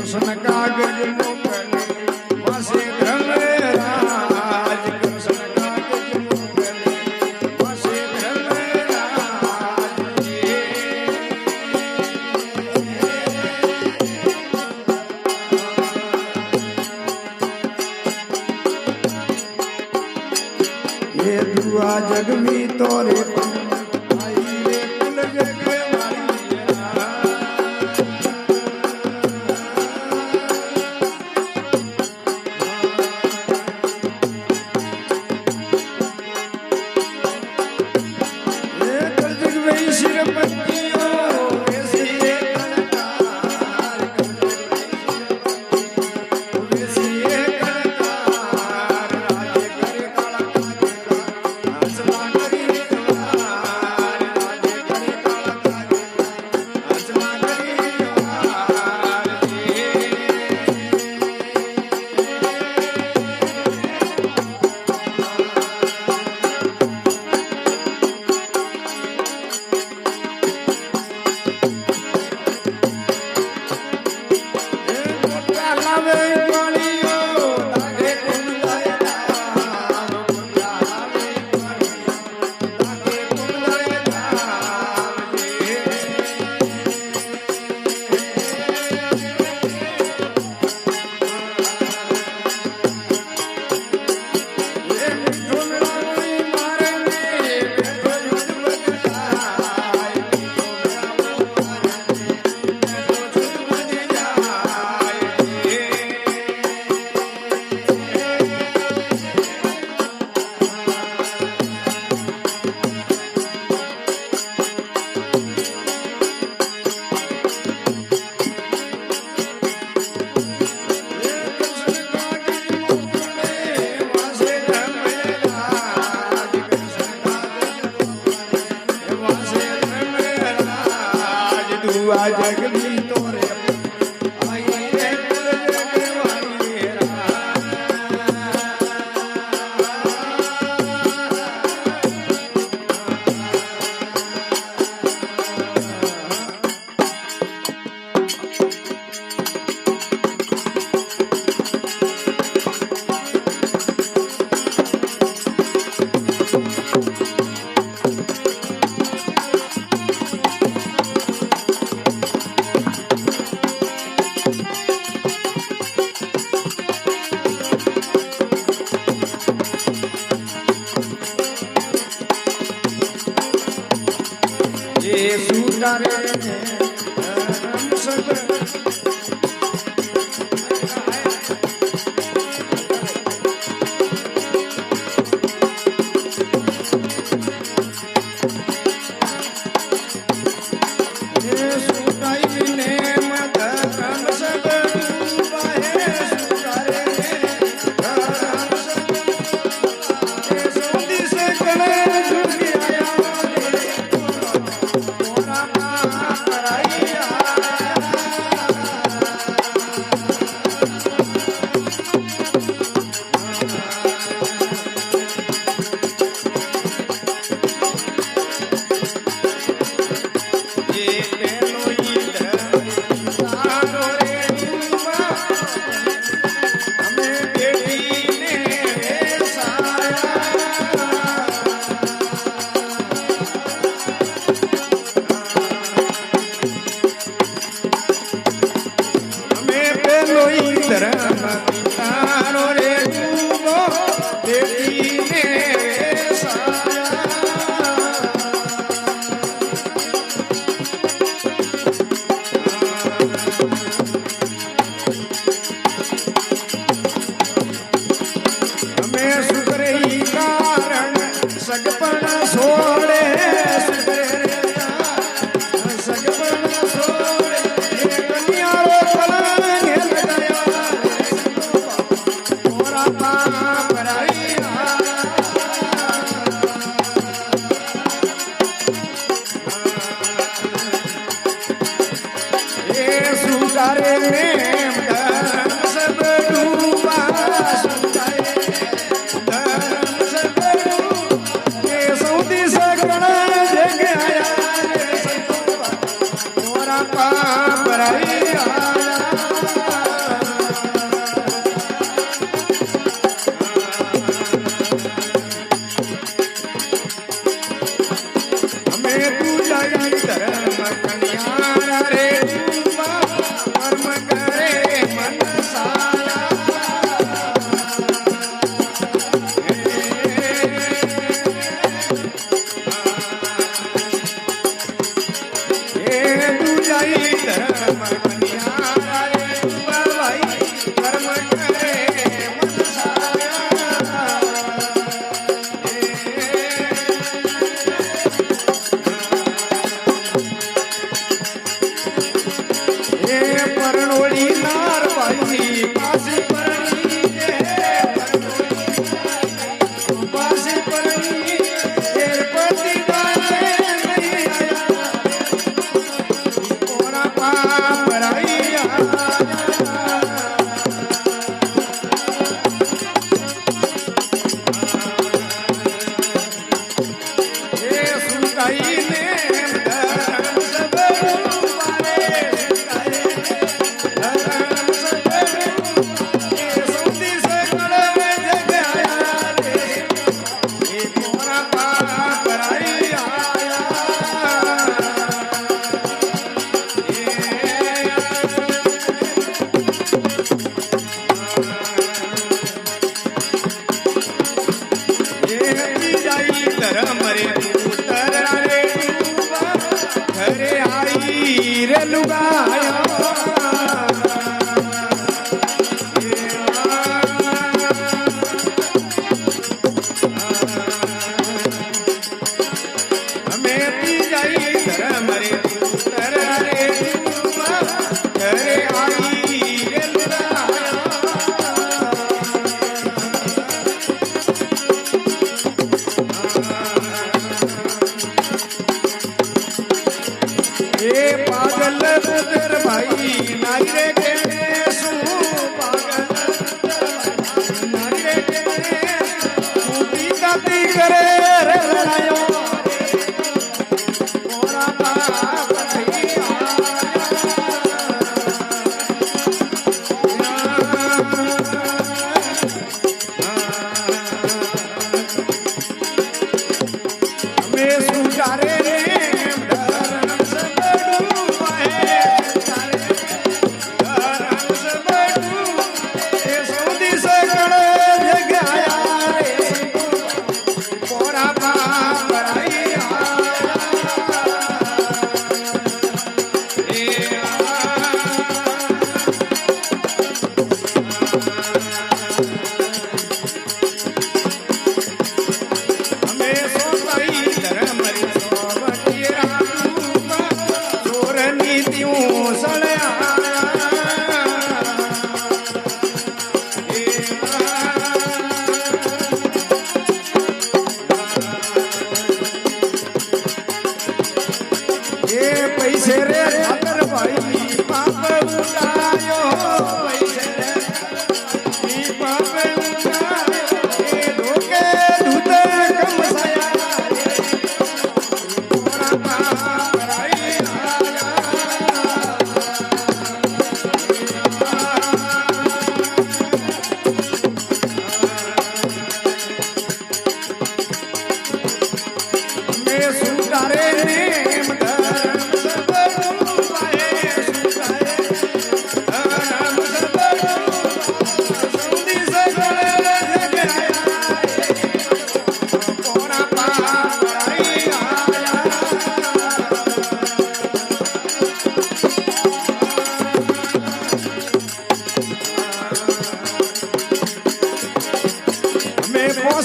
કૃષ્ણ કાગજ મોકલે વાસે ધર્મરાજ કૃષ્ણ કાગજ મોકલે વાસે ધર્મરાજ એ દુઆ જગમી તોરે જગમી તોરે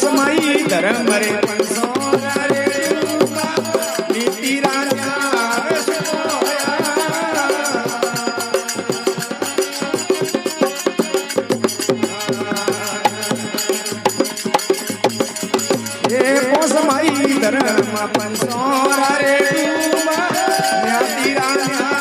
પોસમાઈ ધર્મ રે પંસોરા રે ડૂબા નીતિ રાજા પોસમાઈ ધર્મ પંસોરા રે ડૂબા નીતિ રાજા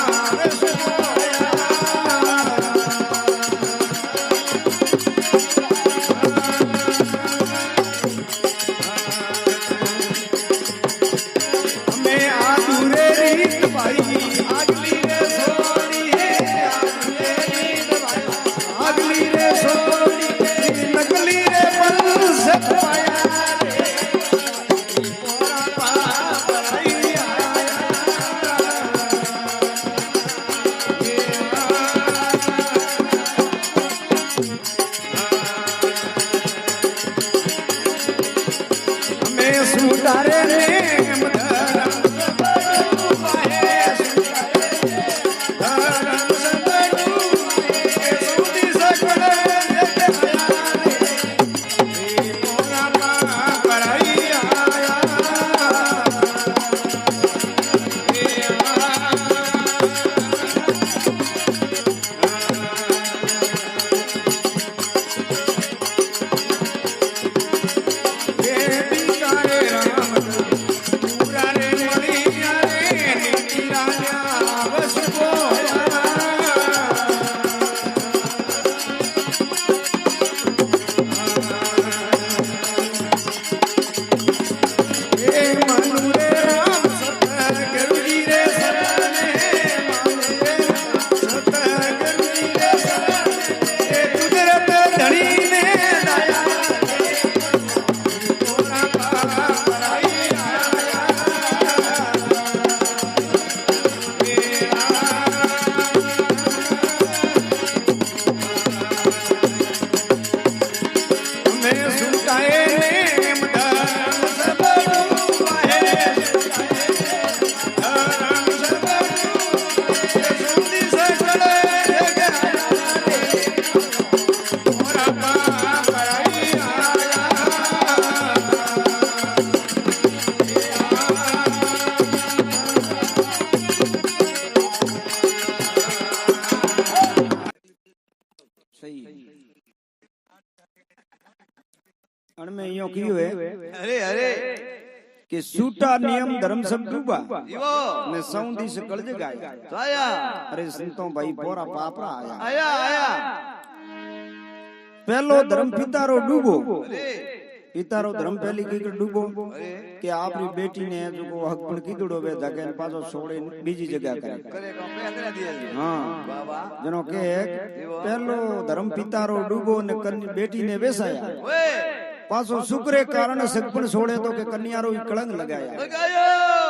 કે સૂટા નિયમ ધર્મ સબ ડૂબા ને સૌંધી સે કળજ ગાયા અરે સંતો ભાઈ પોરા પાપરા આયા પહેલો ધર્મ પિતારો ડૂબો પિતારો ધર્મ પહેલી કઈ ડૂબો કે આપણી બેટી ને જો હક પણ કીધુડો વે જગે પાછો છોડે બીજી જગ્યા કરે હા જનો કે પહેલો ધર્મ પિતારો ડૂબો ને બેટી ને બેસાયા પાછો શુક્રે કારણ સગપણ છોડે તો કે કન્યારો કળંગ લગાયા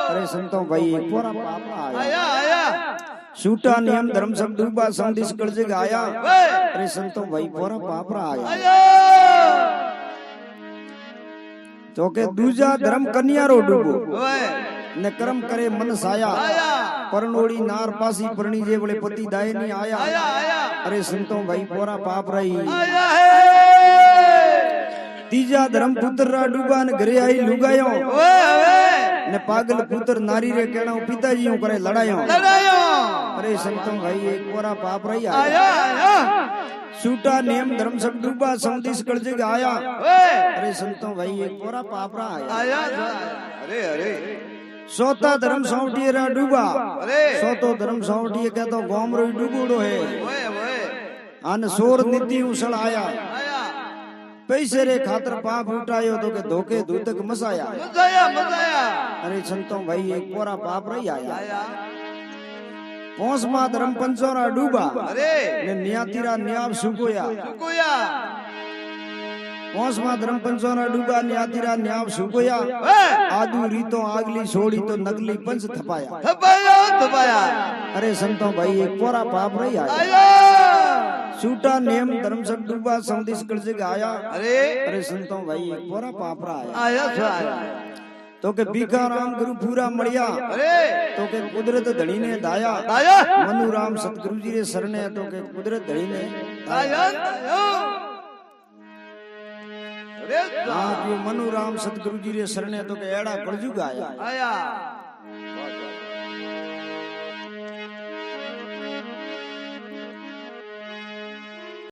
અરે સંતો ભાઈ પોરા પાપરા આયા છૂટા નિયમ ધર્મ સબ ડૂબા સંદેશ કળજે ગાયા અરે સંતો ભાઈ પોરા પાપરા આયા તો કે દૂજા ધર્મ કન્યારો ડૂબો ને કર્મ કરે મન સાયા પરણોડી નાર પાસી પરણી જે વળે પતિ દાય ની આયા અરે સંતો ભાઈ પોરા પાપરા तीजा धर्म पुत्र रा डूबा ने घरे आई लुगायो ने पागल पुत्र नारी रे कहना पिताजी करे लड़ायो अरे संतो भाई एक पोरा पाप रही आया सूटा नियम धर्म सब डूबा सौंतीस कड़जे आया अरे संतो भाई एक पोरा पाप रहा आया अरे अरे सोता धर्म सौंटिए रा डूबा सोतो धर्म सौंटिए कहतो गोमरो डूबूड़ो है आन सोर नीति उछल आया पैसे रे खातर पाप उठायो तो के धोखे दूतक मसाया अरे संतो भाई एक पोरा पाप रही आया पोंसमा धर्म पंचोरा डूबा ने नियातीरा न्याव सुकोया पोंसमा धर्म पंचोरा डूबा नियातीरा न्याव सुकोया आदू रीतो आगली छोड़ी तो नगली पंच थपाया अरे संतो भाई एक पोरा पाप रही आया सूटा नियम धर्म सब डूबा संदेश कड़जे आया अरे संतो भाई एक पोरा पापरा आया तो के बीका राम गुरु पूरा मड़िया तो के कुदरत धड़ी ने दाया मनु राम सतगुरु जी रे सरने तो के कुदरत धड़ी ने दाया हाँ जो मनुराम सतगुरु जी रे शरणे तो के एड़ा कलजुग आया